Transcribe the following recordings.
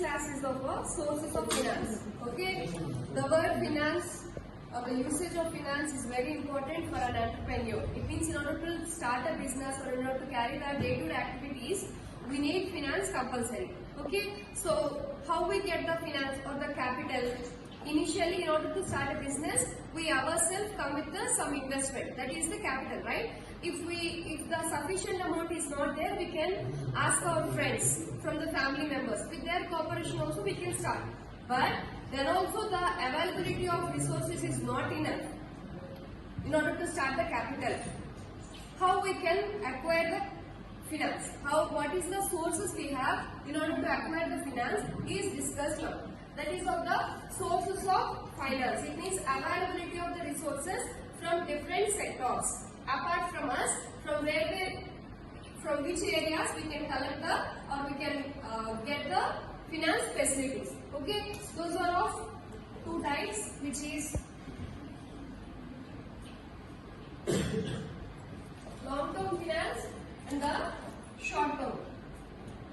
class is of sources of finance. Okay, the word finance or the usage of finance is very important for an entrepreneur. It means in order to start a business or in order to carry the day-to-day activities, we need finance compulsory. Okay, so how we get the finance or the capital? Initially, in order to start a business, we ourselves come with some investment. That is the capital, right? If the sufficient amount is not there, we can ask our friends from the family members. With their cooperation also, we can start. But then also the availability of resources is not enough in order to start the capital. How we can acquire the finance? What is the sources we have in order to acquire the finance is discussed now. That is of the sources of finance. It means availability of the resources from different sectors. Apart from us, from which areas we can collect the or we can get the finance facilities. Okay, those are of two types, which is long-term finance and the short-term.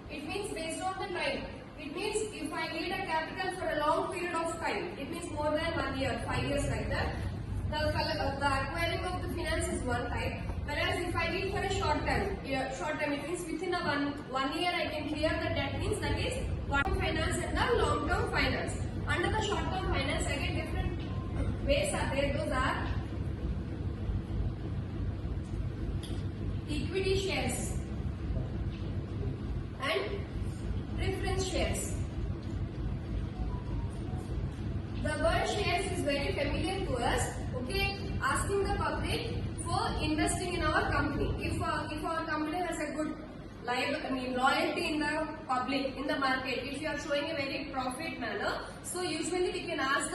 It means based on the time. It means if I need a capital for a long period of time, it means more than 1 year, 5 years like that, the acquiring of the finance is one type. Whereas if I need for a short time it means within a one year I can clear the debt, means that is short-term finance and the long-term finance. Under the short-term finance, again different ways are there. Those are equity shares and preference shares. The word shares is very familiar to us. Okay, asking the public for investing in our company. If our company has a good loyalty in the public, in the market, if you are showing a very profit manner, so usually we can ask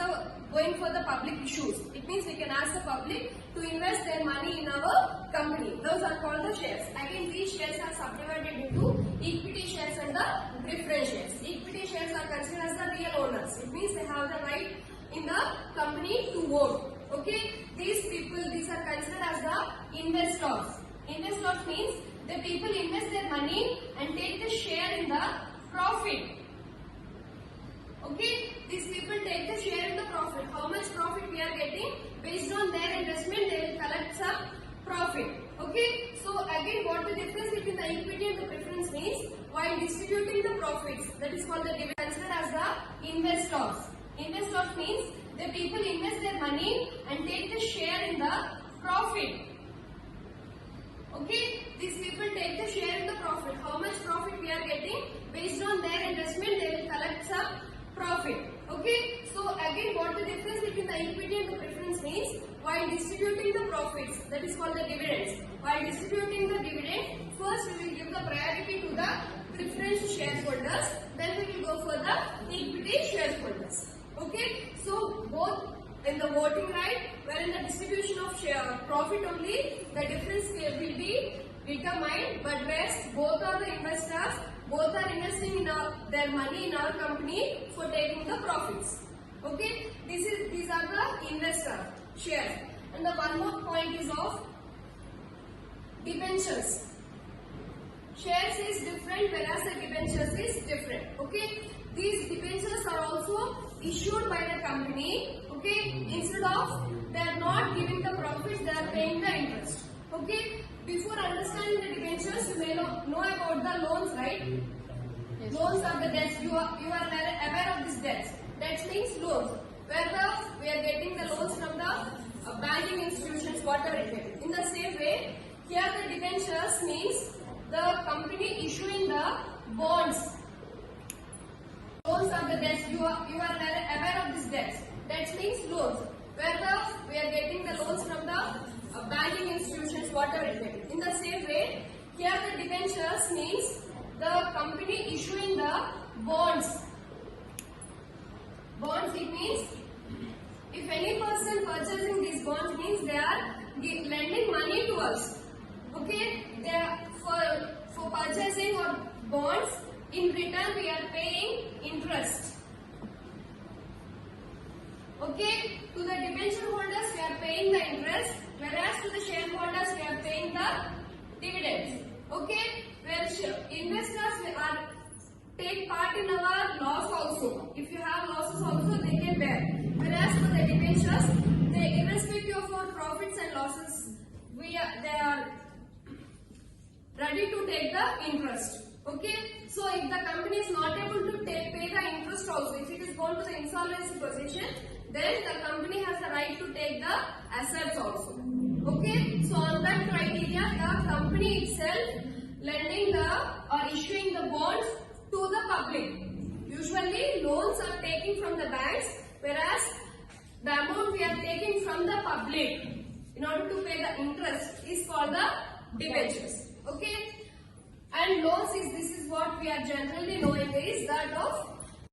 going for the public issues. It means we can ask the public to invest their money in our company. Those are called the shares. Again, these shares are subdivided into equity shares and the preference shares. Equity shares are considered as the real owners. It means they have the right in the company to vote. Okay, these are considered as the investors. Investors means the people invest their money and take the share in the profit. Okay, these people take the share in the profit. How much profit we are getting? Based on their investment, they will collect some profit. Okay, so again, what the difference between the equity and the preference means? While distributing the profits, that is called the dividend, considered as the investors. Investors means the people invest their money and take the share in the profit. Okay, these people take the share in the profit. How much profit we are getting? Based on their investment, they will collect some profit. Okay, so again, what the difference between the equity and the preference means? While distributing the profits, that is called the dividends. While distributing the dividend, first we will give the priority to the preference shareholders, then we will go for the equity shareholders. Okay, so both in the voting right, where in the distribution of profit only, the difference will be determined, but rest both are the investors, both are investing in their money in our company for taking the profits. Okay, these are the investor shares. And the one more point is of debentures. Shares is different, whereas the debentures is different. Okay, these debentures are also issued by the company. Okay, instead of they are not giving the profits, they are paying the interest. Okay, before understanding the debentures, you may know about the loans, right? Yes. Loans are the debts. You are aware of this debts. Debts means loans. Where we are getting the loans from the banking institutions, whatever it is. In the same way, here the debentures means the company issuing the bonds. Loans are the debts. You are aware of this debts. Debts means loans. Where we are getting the loans from the banking institutions, whatever it is. In the same way, here the debentures means the company issuing the bonds. Bonds, it means if any person purchasing these bonds means they are lending money to us. Okay, they are for purchasing or bonds. In return, we are paying interest. Okay, to the debenture holders we are paying the interest, whereas to the shareholders we are paying the dividends. Okay, where investors take part in our loss they are ready to take the interest. Okay, so if the company is not able to pay the interest also, if it is gone to the insolvency position, then the company has the right to take the assets also. Okay, so on that criteria, the company itself lending the or issuing the bonds to the public. Usually loans are taken from the banks, whereas the amount we are taking from the public in order to pay the interest is called the debentures. Okay, and loans this is what we are generally knowing is that of